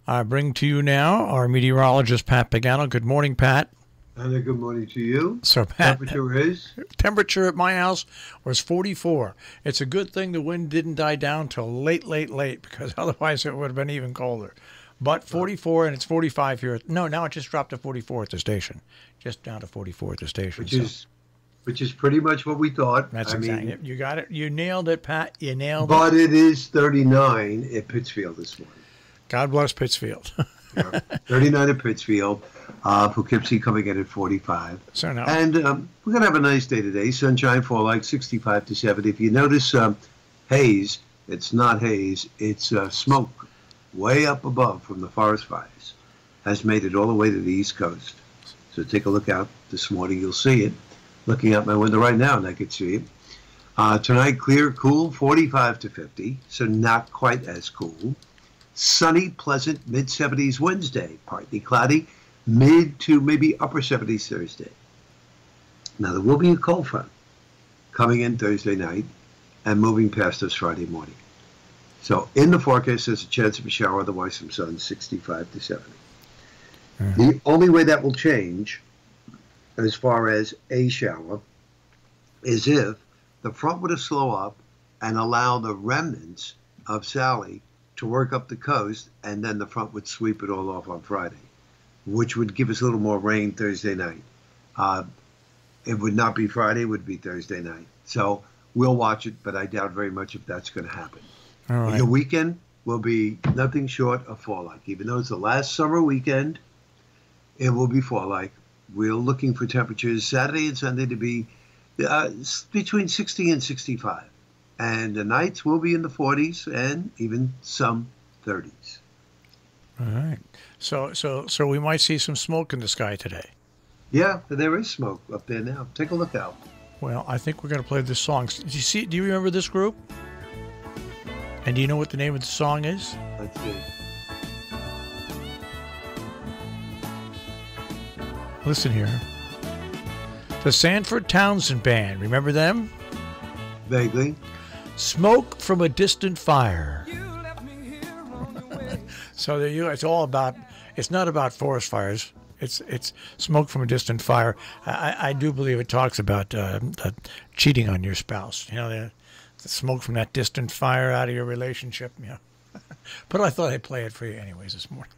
I bring to you now our meteorologist, Pat Pagano. Good morning, Pat. And a good morning to you. So, Pat, temperature at my house was 44. It's a good thing the wind didn't die down till late, because otherwise it would have been even colder. But 44, and it's 45 here. No, now it just dropped to 44 at the station. Just down to 44 at the station. Which is pretty much what we thought. That's exactly it. You got it. You nailed it, Pat. You nailed it. But it is 39 at Pittsfield this morning. God bless Pittsfield. Yeah, 39 at Pittsfield. Poughkeepsie coming in at 45. So now, and we're going to have a nice day today. Sunshine for like 65 to 70. If you notice haze, it's not haze. It's smoke way up above from the forest fires. Has made it all the way to the East Coast. So take a look out this morning. You'll see it. Looking out my window right now, and I can see it. Tonight, clear, cool, 45 to 50. So not quite as cool. Sunny, pleasant, mid-70s Wednesday. Partly cloudy. Mid to maybe upper 70s Thursday. Now, there will be a cold front coming in Thursday night and moving past us Friday morning. So, in the forecast, there's a chance of a shower, otherwise some sun, 65 to 70. The only way that will change, as far as a shower, is if the front were to slow up and allow the remnants of Sally to work up the coast, and then the front would sweep it all off on Friday, which would give us a little more rain Thursday night. It would not be Friday, it would be Thursday night. So we'll watch it, but I doubt very much if that's going to happen. All right. The weekend will be nothing short of fall-like. Even though it's the last summer weekend, it will be fall-like. We're looking for temperatures Saturday and Sunday to be between 60 and 65. And the nights will be in the 40s and even some 30s. All right. So we might see some smoke in the sky today. Yeah, there is smoke up there now. Take a look out. Well, I think we're going to play this song. Do you remember this group? And do you know what the name of the song is? Let's see. Listen here. The Sanford Townsend Band. Remember them? Vaguely. Smoke from a Distant Fire. So there you go. It's all about, it's not about forest fires. It's smoke from a distant fire. I do believe it talks about cheating on your spouse. You know, the smoke from that distant fire out of your relationship. You know. But I thought I'd play it for you anyways this morning.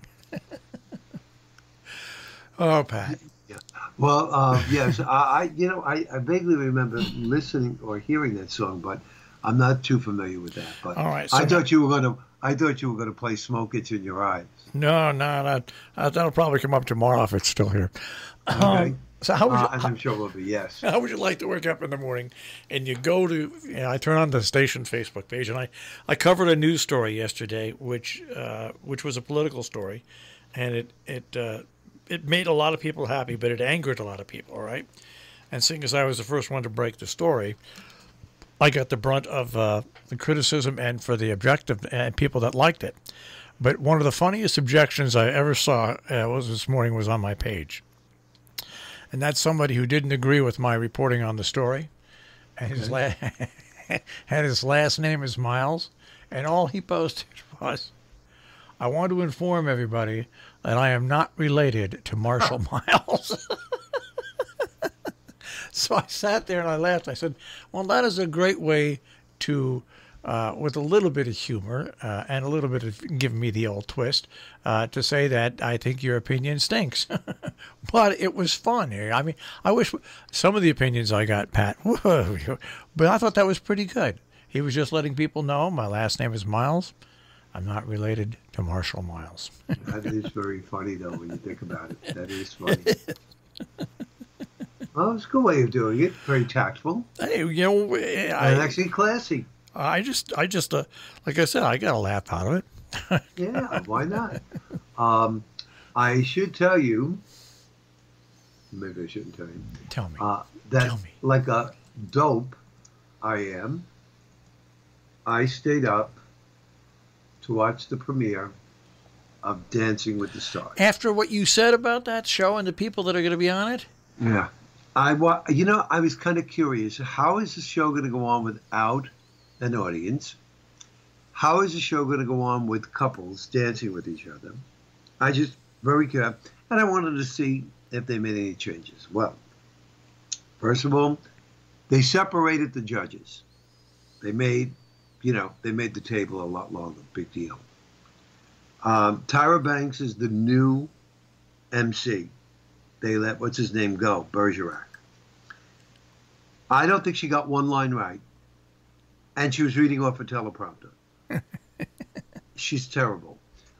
Oh, Pat. Yeah. Well, yes, I vaguely remember listening or hearing that song, but I'm not too familiar with that. But all right, so I thought you were going to play "Smoke It's in Your Eyes." No, that'll probably come up tomorrow if it's still here. Okay. So how would you? I'm sure it will be. Yes. How would you like to wake up in the morning and you go to? I turn on the station Facebook page and I covered a news story yesterday, which was a political story, and it made a lot of people happy, but it angered a lot of people. All right, and seeing as I was the first one to break the story, I got the brunt of the criticism and for the objective and people that liked it. But one of the funniest objections I ever saw was this morning was on my page. And that's somebody who didn't agree with my reporting on the story. And his last name is Miles. And all he posted was, I want to inform everybody that I am not related to Marshall Miles. So I sat there and I laughed. I said, well, that is a great way to, with a little bit of humor and a little bit of giving me the old twist, to say that I think your opinion stinks. But it was fun. I mean, I wish some of the opinions I got, Pat, but I thought that was pretty good. He was just letting people know my last name is Miles. I'm not related to Marshall Miles. That is very funny, though, when you think about it. That is funny. Well, it's a good way of doing it. Very tactful. Hey, you know, and actually classy. I just, like I said, I got a laugh out of it. Yeah, why not? I should tell you. Maybe I shouldn't tell you. Tell me. Tell me. Like a dope I am. I stayed up to watch the premiere of Dancing with the Stars. After what you said about that show and the people that are going to be on it? Yeah. I was kind of curious. How is the show going to go on without an audience? How is the show going to go on with couples dancing with each other? I just very careful, and I wanted to see if they made any changes. Well, first of all, they separated the judges. They made, they made the table a lot longer. Big deal. Tyra Banks is the new MC. They let what's his name go, Bergerac. I don't think she got one line right, and she was reading off a teleprompter. She's terrible.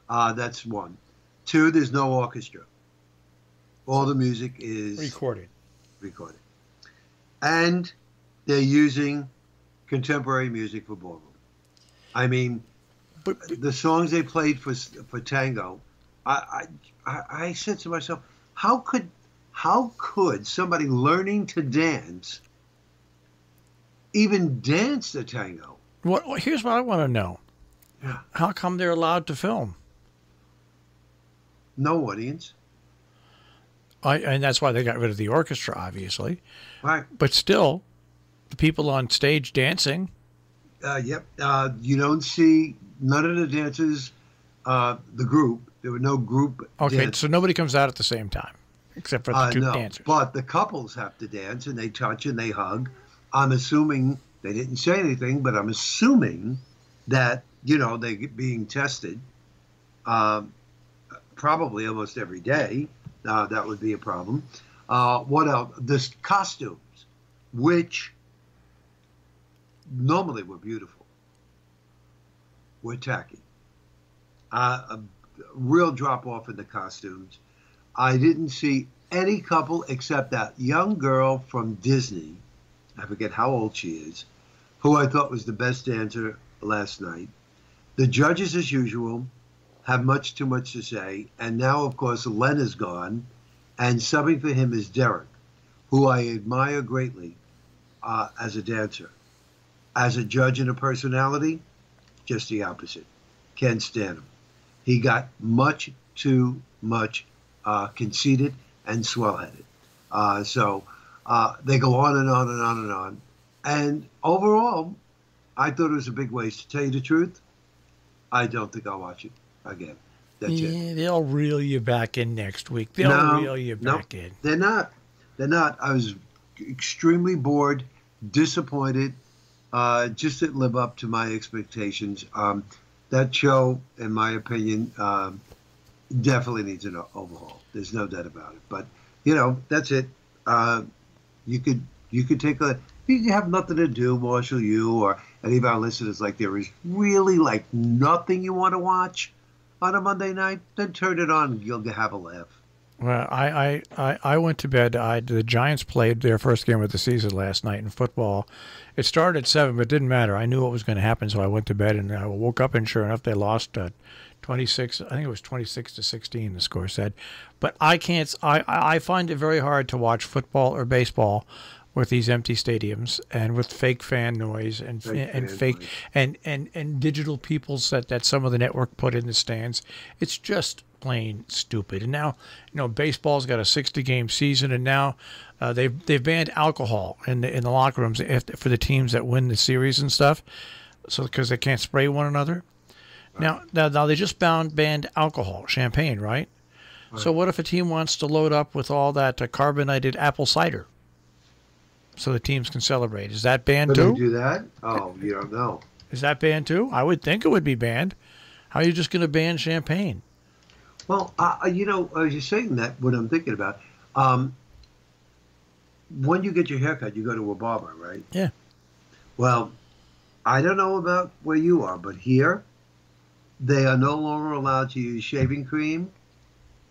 That's one. Two, there's no orchestra. All the music is recorded. And they're using contemporary music for ballroom. I mean, but the songs they played for tango, I said to myself, how could somebody learning to dance even dance the tango? Here's what I want to know. Yeah. How come they're allowed to film? No audience. And that's why they got rid of the orchestra, obviously. Right. But still, the people on stage dancing. Yep. You don't see none of the dancers, the group. There were no group. Okay, dances. so nobody comes out at the same time, except for the two No, dancers. but the couples have to dance, and they touch and they hug. I'm assuming they didn't say anything, but I'm assuming that, they're being tested probably almost every day. That would be a problem. What else? The costumes, which normally were beautiful, were tacky. A real drop off in the costumes. I didn't see any couple except that young girl from Disney, I forget how old she is, who I thought was the best dancer last night. The judges, as usual, have much too much to say. And now, of course, Len is gone. And subbing for him is Derek, who I admire greatly as a dancer. As a judge and a personality, just the opposite. Can't stand him. He got much too much conceited and swell-headed. So they go on and on and on and on. And overall, I thought it was a big waste. To tell you the truth, I don't think I'll watch it again. That's it. They'll reel you back in next week. They'll reel you back in. They're not. I was extremely bored, disappointed, just didn't live up to my expectations. That show, in my opinion, definitely needs an overhaul. There's no doubt about it. But, that's it. You could take you have nothing to do, Marshall, you or any of our listeners, like there is really like nothing you want to watch on a Monday night, then turn it on and you'll have a laugh. Well, I went to bed. The Giants played their first game of the season last night in football. It started at 7, but it didn't matter. I knew what was going to happen, so I went to bed, and I woke up, and sure enough, they lost 26. I think it was 26-16, the score said. But I can't. I find it very hard to watch football or baseball with these empty stadiums and with fake fan noise and digital peoples that some of the network put in the stands. It's just plain stupid. And now, baseball's got a 60-game season, and now they've banned alcohol in the locker rooms for the teams that win the series and stuff, so because they can't spray one another. Right. Now they just banned alcohol, champagne, right? So what if a team wants to load up with all that carbonated apple cider, so the teams can celebrate? Is that banned too? Can they do that? Oh, you don't know. Is that banned too? I would think it would be banned. How are you just going to ban champagne? Well, as you're saying that, what I'm thinking about, when you get your haircut, you go to a barber, right? Yeah. Well, I don't know about where you are, but here, they are no longer allowed to use shaving cream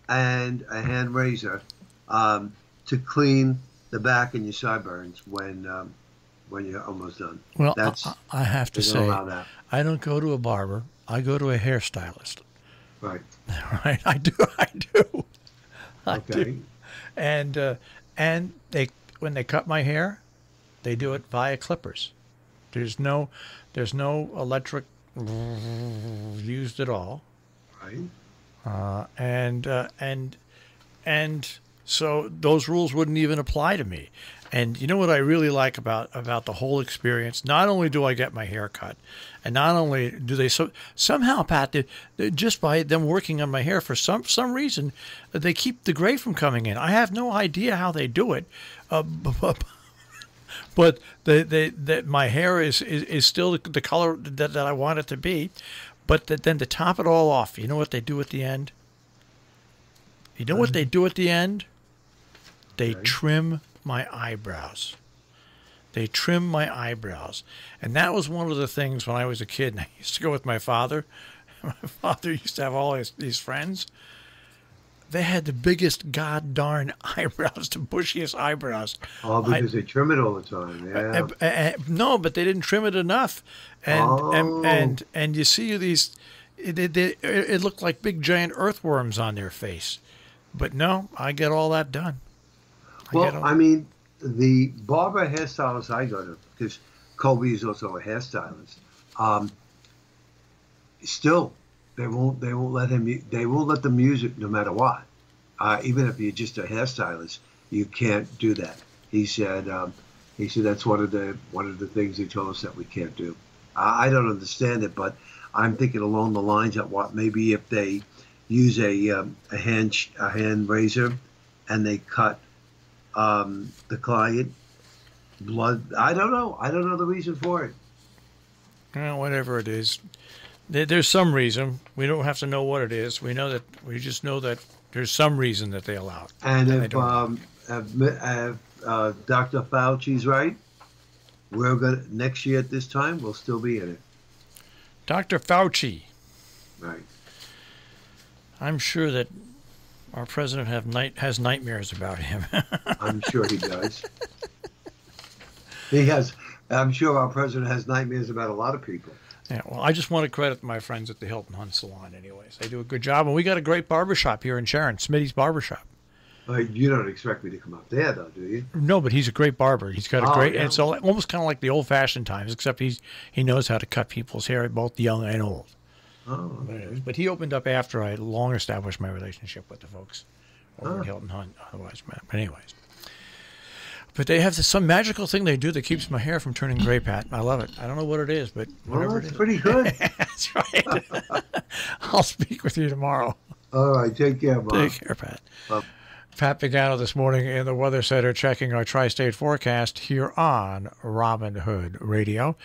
and a hand razor to clean the back and your sideburns when you're almost done. Well, I have to say, I don't go to a barber. I go to a hairstylist. Right. Right. I do. I do. And when they cut my hair, they do it via clippers. There's no electric used at all. Right. And So those rules wouldn't even apply to me. And you know what I really like about the whole experience? Not only do I get my hair cut, and not only do they somehow, Pat, just by them working on my hair for some reason, they keep the gray from coming in. I have no idea how they do it, but my hair is still the color that I want it to be. But then to top it all off, you know what they do at the end? You know what they do at the end? They trim my eyebrows. They trim my eyebrows. And that was one of the things when I was a kid, and I used to go with my father. My father used to have all these friends. They had the biggest god darn eyebrows, the bushiest eyebrows. Oh, because they trim it all the time, yeah. No, but they didn't trim it enough. And you see these, it looked like big giant earthworms on their face. But no, I get all that done. I mean, the barber hairstylist I go to, because Kobe is also a hairstylist, still they won't let them use it no matter what. Even if you're just a hairstylist, you can't do that. He said that's one of the things they told us that we can't do. I don't understand it, but I'm thinking along the lines of what maybe if they use a hand razor and they cut the client blood. I don't know. I don't know the reason for it. Well, whatever it is, there's some reason. We don't have to know what it is. We just know that there's some reason that they allow it. And if Dr. Fauci's right, we're gonna next year at this time we'll still be in it. Dr. Fauci. Right. I'm sure that our president has nightmares about him. I'm sure he does. He has. I'm sure our president has nightmares about a lot of people. Yeah, well, I just want to credit my friends at the Hilton Hunt Salon anyways. They do a good job. And we got a great barbershop here in Sharon, Smitty's Barbershop. You don't expect me to come up there, though, do you? No, but he's a great barber. He's got a great, and it's almost kind of like the old-fashioned times, except he knows how to cut people's hair, both young and old. Oh, okay. But he opened up after I long established my relationship with the folks over at Hilton Hunt. Otherwise, but anyways. But they have some magical thing they do that keeps my hair from turning gray, Pat. I love it. I don't know what it is, but whatever it is. It's pretty good. That's right. I'll speak with you tomorrow. All right. Take care, Bob. Take care, Pat. Pat Pagano this morning in the Weather Center checking our tri-state forecast here on Robin Hood Radio.